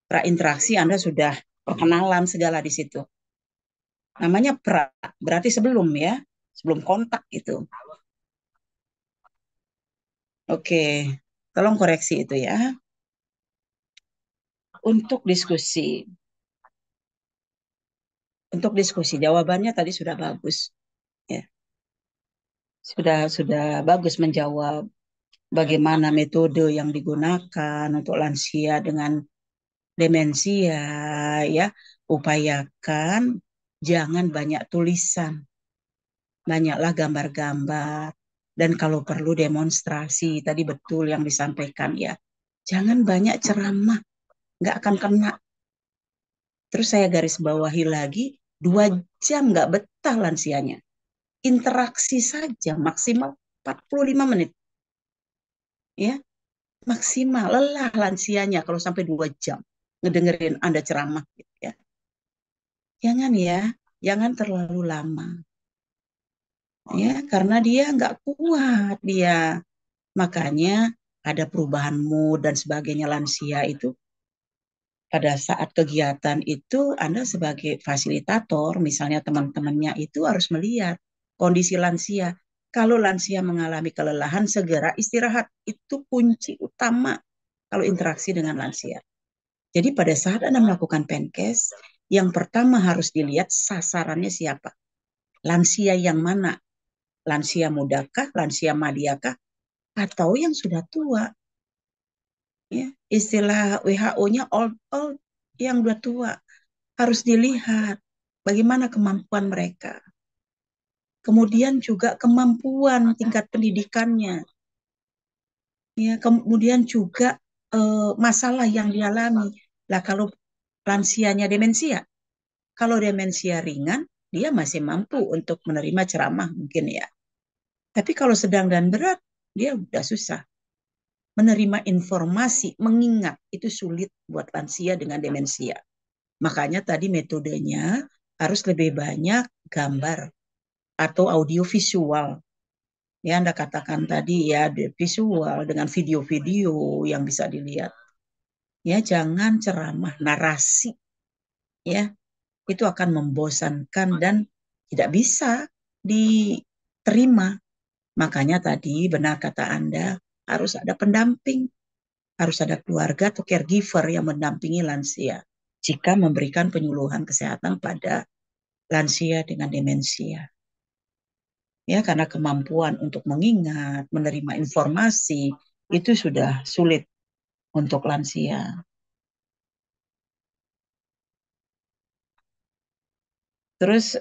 Pra-interaksi Anda sudah perkenalan segala di situ. Namanya pra, berarti sebelum ya, sebelum kontak gitu. Oke, tolong koreksi itu ya. Untuk diskusi. Untuk diskusi, jawabannya tadi sudah bagus. Ya. Sudah bagus menjawab bagaimana metode yang digunakan untuk lansia dengan demensia, ya. Upayakan jangan banyak tulisan. Banyaklah gambar-gambar. Dan kalau perlu demonstrasi, tadi betul yang disampaikan ya. Jangan banyak ceramah, nggak akan kena. Terus saya garis bawahi lagi, 2 jam nggak betah lansianya. Interaksi saja maksimal 45 menit. Ya, maksimal. Lelah lansianya kalau sampai 2 jam ngedengerin Anda ceramah. Gitu ya. Jangan ya, jangan terlalu lama. Ya, karena dia nggak kuat dia. Makanya ada perubahan mood dan sebagainya lansia itu. Pada saat kegiatan itu Anda sebagai fasilitator, misalnya teman-temannya itu harus melihat kondisi lansia. Kalau lansia mengalami kelelahan, segera istirahat. Itu kunci utama kalau interaksi dengan lansia. Jadi pada saat Anda melakukan penkes, Yang pertama harus dilihat sasarannya siapa. Lansia yang mana? Lansia mudakah, lansia madiakah, atau yang sudah tua? Ya, istilah WHO-nya old, yang sudah tua. Harus dilihat bagaimana kemampuan mereka. Kemudian juga kemampuan tingkat pendidikannya. Ya, kemudian juga masalah yang dialami. Lah kalau lansianya demensia, kalau demensia ringan, dia masih mampu untuk menerima ceramah mungkin ya. Tapi kalau sedang dan berat, dia udah susah. Menerima informasi, mengingat, itu sulit buat lansia dengan demensia. Makanya tadi metodenya harus lebih banyak gambar atau audio visual. Ya, Anda katakan tadi ya, visual dengan video-video yang bisa dilihat. Ya, jangan ceramah narasi. Ya, itu akan membosankan dan tidak bisa diterima. Makanya tadi benar kata Anda, harus ada pendamping, harus ada keluarga atau caregiver yang mendampingi lansia jika memberikan penyuluhan kesehatan pada lansia dengan demensia. Ya, karena kemampuan untuk mengingat, menerima informasi, itu sudah sulit untuk lansia. Terus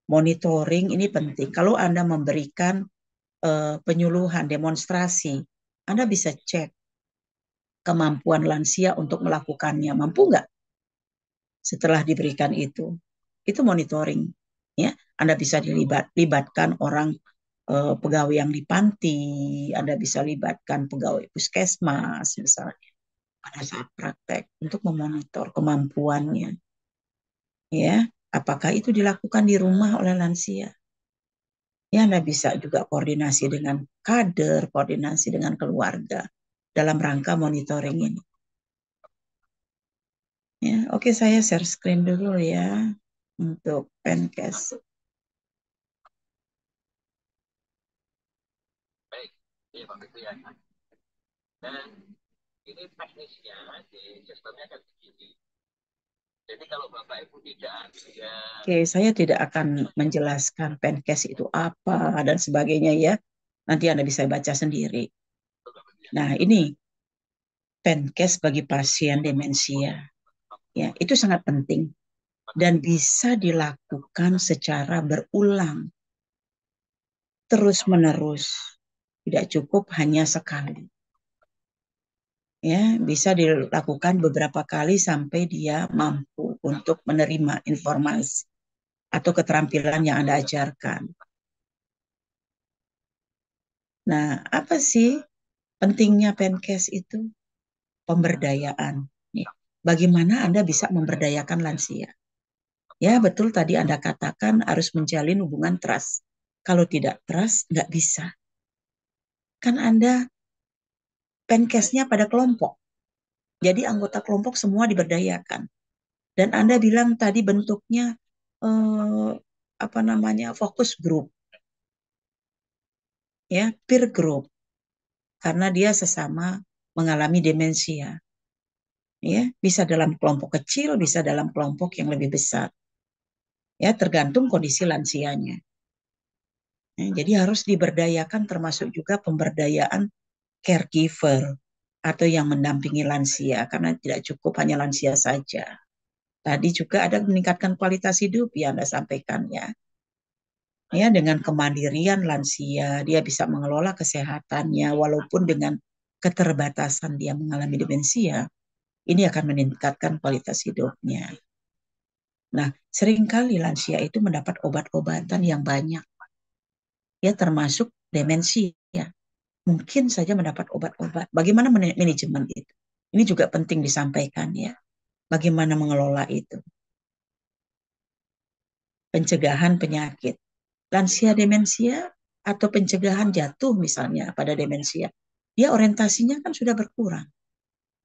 monitoring ini penting. Kalau Anda memberikan penyuluhan, demonstrasi, Anda bisa cek kemampuan lansia untuk melakukannya. Mampu nggak setelah diberikan itu? Itu monitoring. Ya, Anda bisa libatkan orang pegawai yang di panti, Anda bisa libatkan pegawai puskesmas misalnya pada saat praktek untuk memonitor kemampuannya. Ya, apakah itu dilakukan di rumah oleh lansia? Ya, Anda bisa juga koordinasi dengan kader, koordinasi dengan keluarga dalam rangka monitoring ini. Ya, oke, saya share screen dulu ya untuk Penkes. Baik, iya Pak Betu ya. Dan ini teknisnya di sistemnya kan begini. Jadi kalau Bapak Ibu tidak ada. Oke, saya tidak akan menjelaskan Penkes itu apa dan sebagainya ya. Nanti Anda bisa baca sendiri. Nah, ini Penkes bagi pasien demensia. Ya, itu sangat penting dan bisa dilakukan secara berulang, terus-menerus. Tidak cukup hanya sekali. Ya, bisa dilakukan beberapa kali sampai dia mampu untuk menerima informasi atau keterampilan yang Anda ajarkan. Nah, apa sih pentingnya Penkes itu? Pemberdayaan. Bagaimana Anda bisa memberdayakan lansia? Ya, betul tadi Anda katakan harus menjalin hubungan trust. Kalau tidak trust, nggak bisa. Kan Anda Penkesnya pada kelompok. Jadi anggota kelompok semua diberdayakan. Dan Anda bilang tadi bentuknya fokus group. Ya, peer group. Karena dia sesama mengalami demensia. Ya, bisa dalam kelompok kecil, bisa dalam kelompok yang lebih besar. Ya, tergantung kondisi lansianya. Ya, jadi harus diberdayakan termasuk juga pemberdayaan caregiver atau yang mendampingi lansia karena tidak cukup hanya lansia saja. Tadi juga ada meningkatkan kualitas hidup ya Anda sampaikan ya. Ya, dengan kemandirian lansia, dia bisa mengelola kesehatannya walaupun dengan keterbatasan dia mengalami demensia. Ini akan meningkatkan kualitas hidupnya. Nah, seringkali lansia itu mendapat obat-obatan yang banyak. Ya, termasuk demensia. Mungkin saja mendapat obat-obat. Bagaimana manajemen itu? Ini juga penting disampaikan ya. Bagaimana mengelola itu? Pencegahan penyakit. Lansia demensia atau pencegahan jatuh misalnya pada demensia. Dia orientasinya kan sudah berkurang.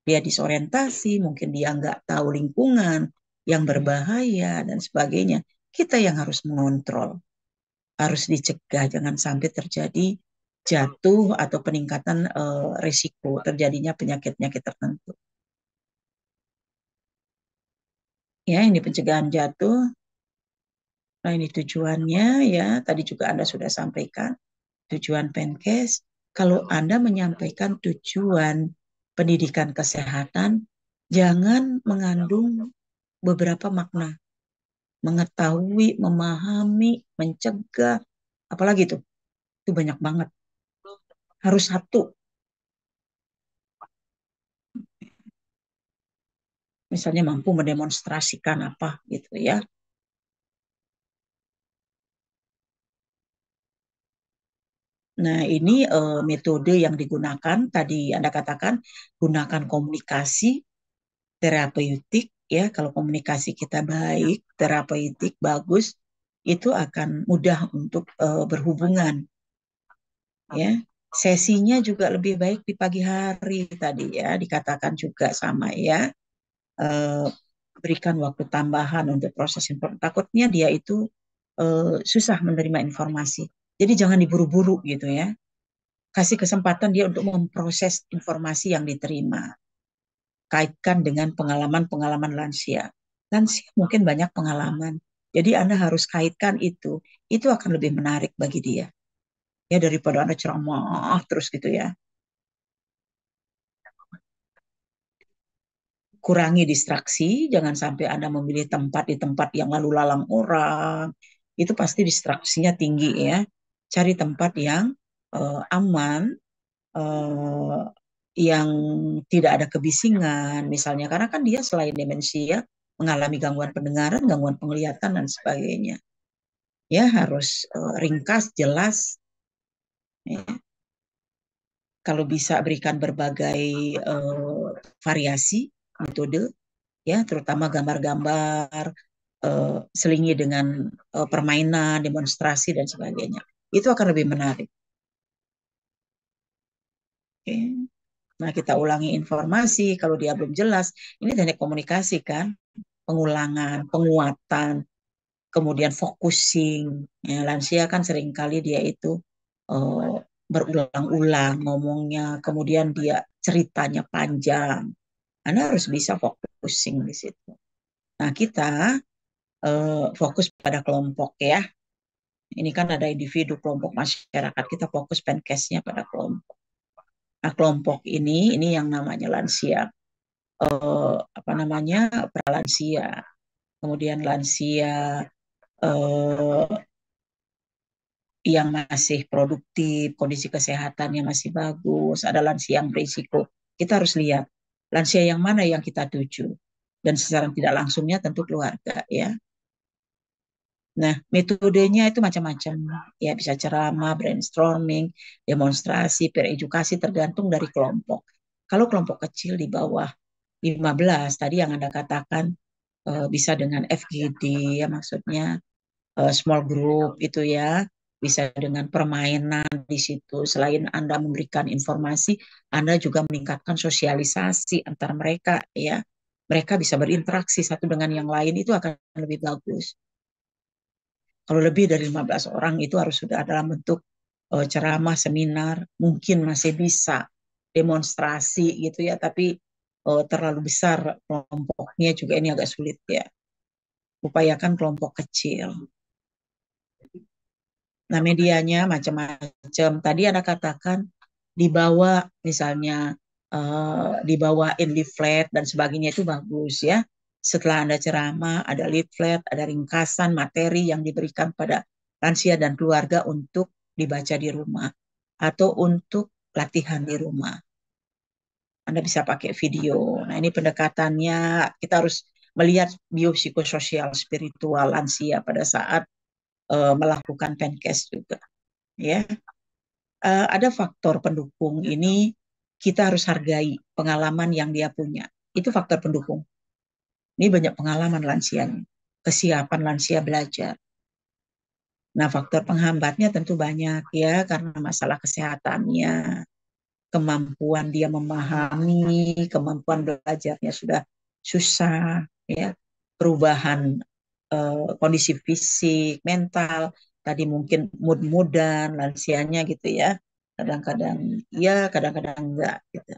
Dia disorientasi, mungkin dia nggak tahu lingkungan yang berbahaya dan sebagainya. Kita yang harus mengontrol. Harus dicegah, jangan sampai terjadi jatuh atau peningkatan risiko terjadinya penyakit-penyakit tertentu. Ya, ini pencegahan jatuh. Nah, ini tujuannya ya, tadi juga Anda sudah sampaikan tujuan Penkes. Kalau Anda menyampaikan tujuan pendidikan kesehatan, jangan mengandung beberapa makna. Mengetahui, memahami, mencegah, apalagi itu banyak banget. Harus satu. Misalnya mampu mendemonstrasikan apa gitu ya. Nah, ini metode yang digunakan, tadi Anda katakan, gunakan komunikasi terapeutik, ya. Kalau komunikasi kita baik, terapeutik, bagus, itu akan mudah untuk berhubungan. Ya. Sesinya juga lebih baik di pagi hari tadi ya, dikatakan juga sama ya. Berikan waktu tambahan untuk proses informasi. Takutnya dia itu susah menerima informasi. Jadi jangan diburu-buru gitu ya. Kasih kesempatan dia untuk memproses informasi yang diterima. Kaitkan dengan pengalaman-pengalaman lansia. Lansia mungkin banyak pengalaman. Jadi Anda harus kaitkan itu. Itu akan lebih menarik bagi dia. Ya daripada Anda ceramah terus gitu ya. Kurangi distraksi, jangan sampai Anda memilih tempat di tempat yang lalu lalang orang. Itu pasti distraksinya tinggi ya. Cari tempat yang aman, yang tidak ada kebisingan misalnya, karena kan dia selain demensia mengalami gangguan pendengaran, gangguan penglihatan dan sebagainya. Ya harus ringkas, jelas. Ya. Kalau bisa berikan berbagai variasi metode, ya terutama gambar-gambar, selingi dengan permainan, demonstrasi dan sebagainya. Itu akan lebih menarik. Oke. Nah, kita ulangi informasi kalau dia belum jelas. Ini teknik komunikasi kan, pengulangan, penguatan, kemudian focusing. Ya, lansia kan seringkali dia itu berulang-ulang ngomongnya, kemudian dia ceritanya panjang. Anda harus bisa focusing di situ. Nah, kita fokus pada kelompok ya. Ini kan ada individu, kelompok, masyarakat. Kita fokus Penkesnya pada kelompok. Nah, kelompok ini yang namanya lansia. Apa namanya, pralansia, kemudian lansia yang masih produktif, kondisi kesehatannya masih bagus, ada lansia yang berisiko. Kita harus lihat lansia yang mana yang kita tuju, dan secara tidak langsungnya tentu keluarga ya. Nah, metodenya itu macam-macam. Ya, bisa ceramah, brainstorming, demonstrasi, peer edukasi, tergantung dari kelompok. Kalau kelompok kecil di bawah 15, tadi yang Anda katakan, bisa dengan FGD, ya maksudnya small group itu ya, bisa dengan permainan di situ. Selain Anda memberikan informasi, Anda juga meningkatkan sosialisasi antar mereka ya. Mereka bisa berinteraksi satu dengan yang lain, itu akan lebih bagus. Kalau lebih dari 15 orang itu harus sudah dalam bentuk ceramah, seminar, mungkin masih bisa demonstrasi gitu ya, tapi terlalu besar kelompoknya juga ini agak sulit ya. Upayakan kelompok kecil. Nah, medianya macam-macam. Tadi Anda katakan dibawa misalnya dibawain leaflet dan sebagainya, itu bagus ya. Setelah Anda ceramah, ada leaflet, ada ringkasan materi yang diberikan pada lansia dan keluarga untuk dibaca di rumah atau untuk latihan di rumah. Anda bisa pakai video. Nah, ini pendekatannya kita harus melihat biopsikososial spiritual lansia pada saat melakukan Penkes juga. Ya, ada faktor pendukung ini, kita harus hargai pengalaman yang dia punya. Itu faktor pendukung. Ini banyak pengalaman lansianya, kesiapan lansia belajar. Nah, faktor penghambatnya tentu banyak ya, karena masalah kesehatannya, kemampuan dia memahami, kemampuan belajarnya sudah susah, ya, perubahan kondisi fisik, mental, tadi mungkin mood-moodan lansianya gitu ya. Kadang-kadang ya, kadang-kadang enggak gitu.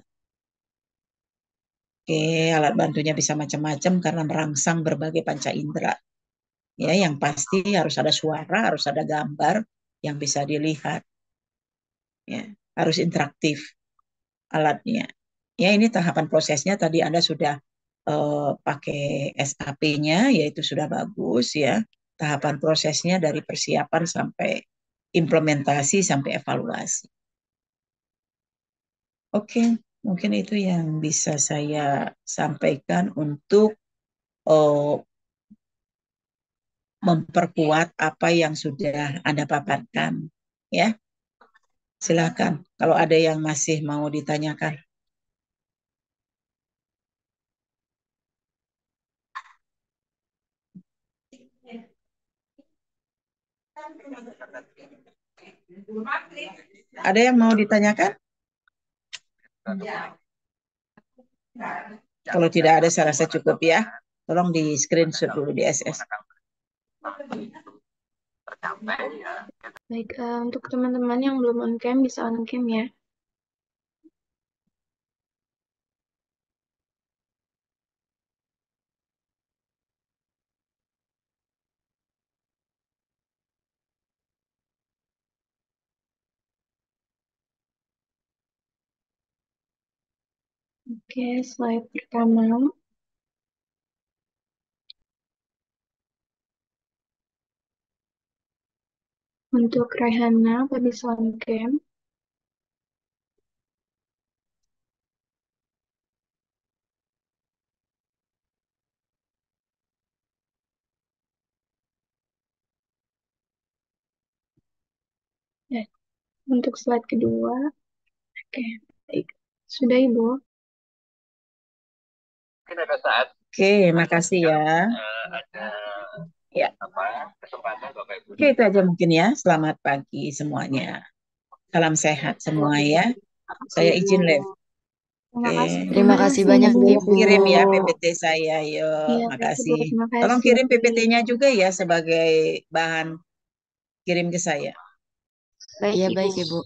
Oke, Oke, alat bantunya bisa macam-macam karena merangsang berbagai panca indera. Ya, yang pasti harus ada suara, harus ada gambar yang bisa dilihat. Ya, harus interaktif alatnya. Ya, ini tahapan prosesnya tadi Anda sudah pakai SAP-nya, yaitu sudah bagus ya. Tahapan prosesnya dari persiapan sampai implementasi sampai evaluasi. Oke, mungkin itu yang bisa saya sampaikan untuk memperkuat apa yang sudah Anda paparkan. Ya, silakan. Kalau ada yang masih mau ditanyakan. Ada yang mau ditanyakan? Kalau tidak ada, saya rasa cukup ya. Tolong di screenshot dulu di SS. Baik, untuk teman-teman yang belum on cam bisa on cam ya. Oke, slide pertama. Untuk Raihana, bisa on cam. Ya, untuk slide kedua. Oke, baik. Sudah Ibu. Mungkin ada saat Oke, makasih ya. ada Ya. kesempatan Bapak Ibu. Oke, itu aja mungkin ya. Selamat pagi semuanya. Salam sehat semua ya. Saya izin live. Terima kasih banyak, Ibu. Kirim ya PPT saya, yuk. Iya, Makasih. terima kasih. Tolong kirim PPT-nya juga ya sebagai bahan kirim ke saya. Iya, baik, Ibu.